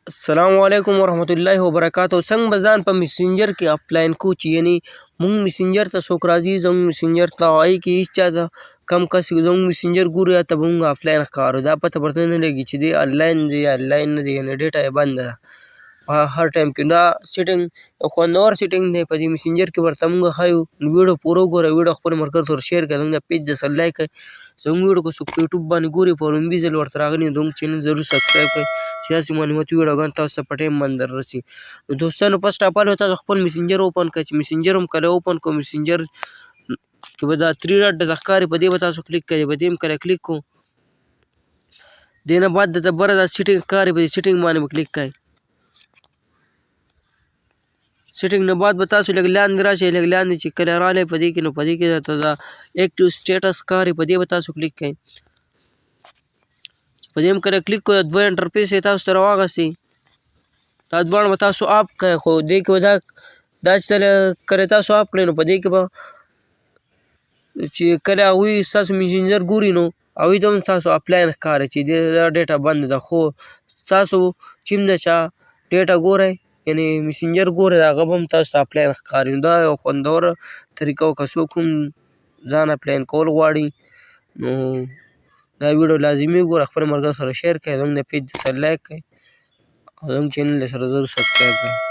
السلام علیکم ورحمت الله وبرکاتہ. څنګه به ځان په میسنجر کې اپلاین کو چې یعنی مونږ میسنجر ته څوک راځي زموږ میسنجر ته وایي کې هېڅ چا ته کم کس زموږ میسنجر ګوري یا ته به مونږ آفلاین ښکارو. دا پته ورته نه لګي چې دی آنلاین دی یا آنلاین نه دی، یعنې ډېټه یې بنده ده په هر ټایم کې. دا سیټنګ یو خوندور سیټنګ دی په دې میسنجر کې ورته مونږ ښیو. نو ویډیو پوره وګوره، ویډیو خپلو ملګرو سره شیر کړه، زموږ پیج درسره لایک کړئ. زموږ ویډیو که څوک په یوټیوب باندې ګوري په لومړي ځل ورته راغلي نو زموږ چینل ضرور سبسکرایب کړئ چې داسې معلوماتي ویډیوګانې تاسو ته په ټایم باندې دررسي. نو دوستانو فرسټ اف آل تاسو خپل میسنجر اوپن کړئ. چې میسنجر هم کله اوپن کړو میسنجر کې به دا 3 ډاټ درته ښکاري، په دې به تاسو کلیک کړئ. په دې هم کله کلیک کړو، دې نه بعد درته بره دا سیټنګ ښکاري، په دې سیټنګ باندې به کلیک کړئ. سیټنګ نه بعد به تاسو لږ لاندې راشئ، لږ لاندې چې کله رالی په دې کې نو په دې کې درته دا ایکټیو سټیټس ښکاري، په دې به تاسو کلیک کړئ. په دې هم کله کلیک کړو، دوه انټرفیس یې تاسو ته راواغستې، دا دواړه به تاسو اپ کړئ. خو دې کې به دا چې کله تاسو اپ کړئ نو په دې کې به چې کله هغوی ستاسو میسنجر ګوري نو هغوی ته هم تاسو آفلاین ښکارئ چې دا ډېټه بنده ده. خو تاسو چې هم د چا ډېټه ګورئ یعنې میسنجر ګورئ هغه به هم تاسو ته آفلاین ښکاري. نو دا یو خوندوره طریقه وه. که څوک هم ځان آفلاین کول غواړي نو دا ویډیو لازمي وګوره، خپلو ملګرو سره شیر کړئ، زموږ د پیج سره لایک کړئ او زموږ چینل سره ضرور سبسکرایب کړئ.